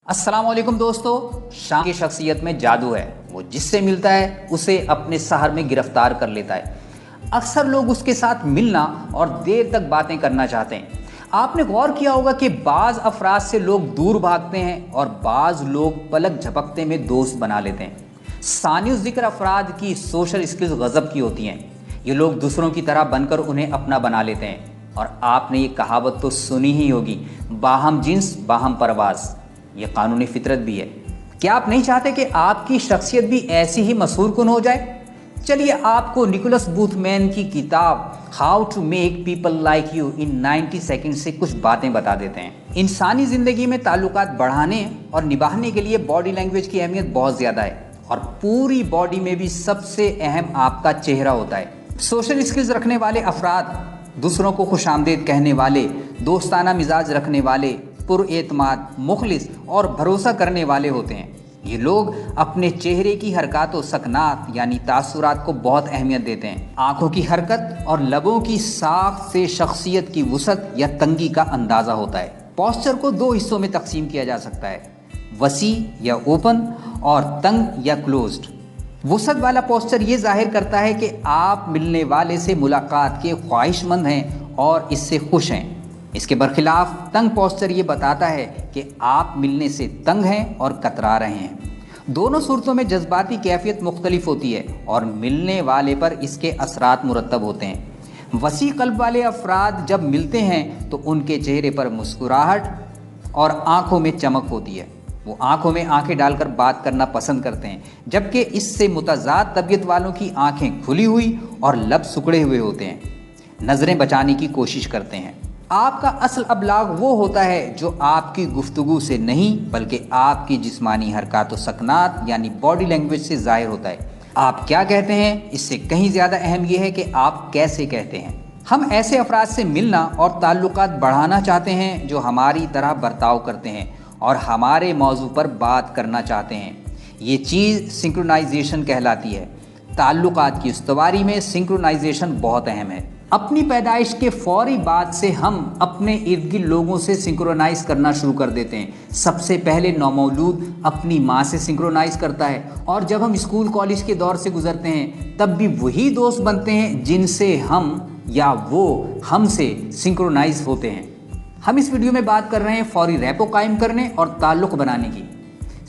अस्सलाम वालेकुम दोस्तों। शाम की शख्सियत में जादू है। वो जिससे मिलता है उसे अपने शहर में गिरफ्तार कर लेता है। अक्सर लोग उसके साथ मिलना और देर तक बातें करना चाहते हैं। आपने गौर किया होगा कि बाज़ अफराद से लोग दूर भागते हैं और बाज़ लोग पलक झपकते में दोस्त बना लेते हैं। सानियो ज़िक्र अफराद की सोशल स्किल्स गज़ब की होती हैं। ये लोग दूसरों की तरह बनकर उन्हें अपना बना लेते हैं। और आपने ये कहावत तो सुनी ही होगी, बाहम जिन्स बाहम परवाज़। ये कानूनी फितरत भी है। क्या आप नहीं चाहते कि आपकी शख्सियत भी ऐसी ही मशहूर कुन हो जाए? चलिए आपको निकोलस बूथमैन की किताब how to make people like you in 90 second से कुछ बातें बता देते हैं। इंसानी ज़िंदगी में ताल्लुकात बढ़ाने और निभाने के लिए बॉडी लैंग्वेज की अहमियत बहुत ज़्यादा है और पूरी बॉडी में भी सबसे अहम आपका चेहरा होता है। सोशल स्किल्स रखने वाले अफराद, दूसरों को खुशामदीद कहने वाले, दोस्ताना मिजाज रखने वाले, पुरएतमाद, मुखलिस और भरोसा करने वाले होते हैं। ये लोग अपने चेहरे की हरकत व सकनात यानी तासुरात को बहुत अहमियत देते हैं। आंखों की हरकत और लबों की साख से शख्सियत की वुसअत या तंगी का अंदाज़ा होता है। पोस्चर को दो हिस्सों में तकसीम किया जा सकता है, वसी या ओपन और तंग या क्लोज्ड। वुसअत वाला पोस्चर ये जाहिर करता है कि आप मिलने वाले से मुलाकात के ख्वाहिशमंद हैं और इससे खुश हैं। इसके बरखिलाफ तंग पोस्चर ये बताता है कि आप मिलने से तंग हैं और कतरा रहे हैं। दोनों सूरतों में जज्बाती कैफियत मुख्तलिफ होती है और मिलने वाले पर इसके असरात मुरतब होते हैं। वसी कल्ब वाले अफराद जब मिलते हैं तो उनके चेहरे पर मुस्कुराहट और आंखों में चमक होती है। वो आंखों में आंखें डालकर बात करना पसंद करते हैं, जबकि इससे मुतज़ाद तबीयत वालों की आंखें खुली हुई और लब सिकुड़े हुए होते हैं, नज़रें बचाने की कोशिश करते हैं। आपका असल अबलाग वो होता है जो आपकी गुफ्तगू से नहीं बल्कि आपकी जिस्मानी हरकत व सकनात यानी बॉडी लैंग्वेज से ज़ाहिर होता है। आप क्या कहते हैं इससे कहीं ज़्यादा अहम यह है कि आप कैसे कहते हैं। हम ऐसे अफराद से मिलना और ताल्लुकात बढ़ाना चाहते हैं जो हमारी तरह बर्ताव करते हैं और हमारे मौजू पर बात करना चाहते हैं। ये चीज़ सिंक्रोनाइजेशन कहलाती है। ताल्लुकात की इस्तवारी में सिंक्रोनाइजेशन बहुत अहम है। अपनी पैदाइश के फौरी बाद से हम अपने इर्द गिर्द लोगों से सिंक्रोनाइज करना शुरू कर देते हैं। सबसे पहले नौमौलूद अपनी माँ से सिंक्रोनाइज करता है और जब हम स्कूल कॉलेज के दौर से गुजरते हैं तब भी वही दोस्त बनते हैं जिनसे हम या वो हमसे सिंक्रोनाइज होते हैं। हम इस वीडियो में बात कर रहे हैं फौरी रैपो कायम करने और ताल्लुक़ बनाने की।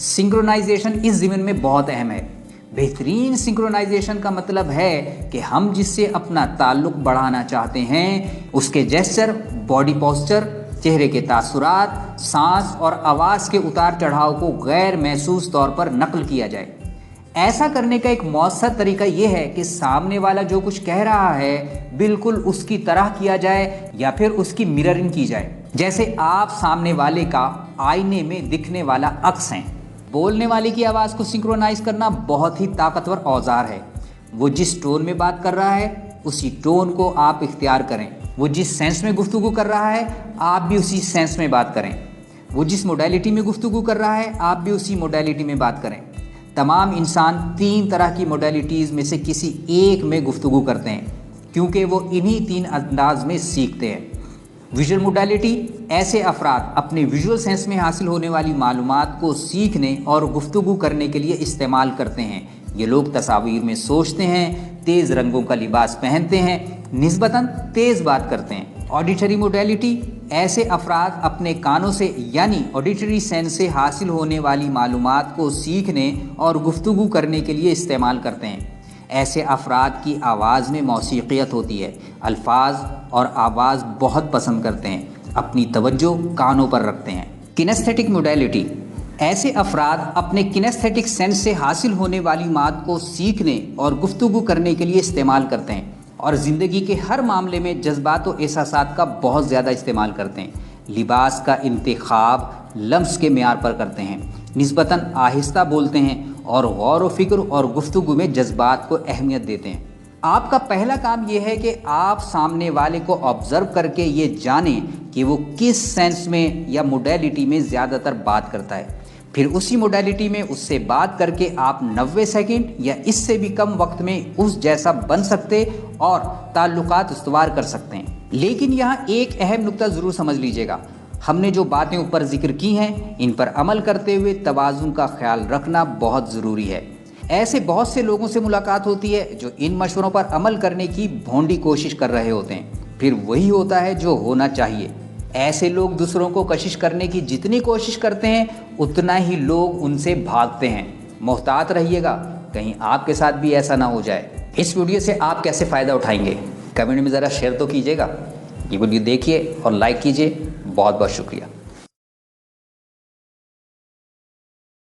सिंक्रोनाइजेशन इस ज़मीन में बहुत अहम है। बेहतरीन सिंक्रोनाइजेशन का मतलब है कि हम जिससे अपना ताल्लुक़ बढ़ाना चाहते हैं उसके जेस्चर, बॉडी पोस्चर, चेहरे के तासुरात, सांस और आवाज़ के उतार चढ़ाव को गैर महसूस तौर पर नकल किया जाए। ऐसा करने का एक मौसर तरीका यह है कि सामने वाला जो कुछ कह रहा है बिल्कुल उसकी तरह किया जाए या फिर उसकी मिररिंग की जाए, जैसे आप सामने वाले का आईने में दिखने वाला अक्स हैं। बोलने वाले की आवाज़ को सिंक्रोनाइज करना बहुत ही ताकतवर औजार है। वो जिस टोन में बात कर रहा है उसी टोन को आप इख्तियार करें। वो जिस सेंस में गुफ्तगू कर रहा है आप भी उसी सेंस में बात करें। वो जिस मोडेलिटी में गुफ्तगू कर रहा है आप भी उसी मोडेलिटी में बात करें। तमाम इंसान 3 तरह की मोडेलिटीज़ में से किसी एक में गुफ्तगू करते हैं क्योंकि वो इन्हीं 3 अंदाज में सीखते हैं। विजुअल मोडेलिटी, ऐसे अफराद अपने विजुअल सेंस में हासिल होने वाली मालूमात को सीखने और गुफ्तगू करने के लिए इस्तेमाल करते हैं। ये लोग तस्वीर में सोचते हैं, तेज़ रंगों का लिबास पहनते हैं, निस्बतन तेज़ बात करते हैं। ऑडिटरी मोडेलिटी, ऐसे अफराद अपने कानों से यानी ऑडिटरी सेंस से हासिल होने वाली मालूमात को सीखने और गुफ्तगू करने के लिए इस्तेमाल करते हैं। ऐसे अफराद की आवाज़ में मौसीक़ियत होती है, अल्फाज और आवाज़ बहुत पसंद करते हैं, अपनी तवज्जो कानों पर रखते हैं। किनेस्थेटिक मोडेलिटी, ऐसे अफराद अपने किनेस्थेटिक सेंस से हासिल होने वाली बात को सीखने और गुफ्तगू करने के लिए इस्तेमाल करते हैं और ज़िंदगी के हर मामले में जज्बात और एहसासात का बहुत ज़्यादा इस्तेमाल करते हैं। लिबास का इंतखाब लम्स के मेयार पर करते हैं, निस्बतन आहिस्ता बोलते हैं और गौर व फिक्र और गुफ्तगू में जज्बात को अहमियत देते हैं। आपका पहला काम यह है कि आप सामने वाले को ऑब्ज़र्व करके ये जानें कि वो किस सेंस में या मोडेलिटी में ज़्यादातर बात करता है। फिर उसी मोडेलिटी में उससे बात करके आप 90 सेकंड या इससे भी कम वक्त में उस जैसा बन सकते और ताल्लुकात इस्तवार कर सकते हैं। लेकिन यहाँ एक अहम नुक्ता ज़रूर समझ लीजिएगा, हमने जो बातें ऊपर जिक्र की हैं, इन पर अमल करते हुए तवाज़ुन का ख्याल रखना बहुत ज़रूरी है। ऐसे बहुत से लोगों से मुलाकात होती है जो इन मशवरों पर अमल करने की भोंडी कोशिश कर रहे होते हैं, फिर वही होता है जो होना चाहिए। ऐसे लोग दूसरों को कशिश करने की जितनी कोशिश करते हैं, उतना ही लोग उनसे भागते हैं। मुहतात रहिएगा, कहीं आपके साथ भी ऐसा ना हो जाए। इस वीडियो से आप कैसे फ़ायदा उठाएंगे, कमेंट में ज़रा शेयर तो कीजिएगा। ये वीडियो देखिए और लाइक कीजिए। बहुत बहुत शुक्रिया।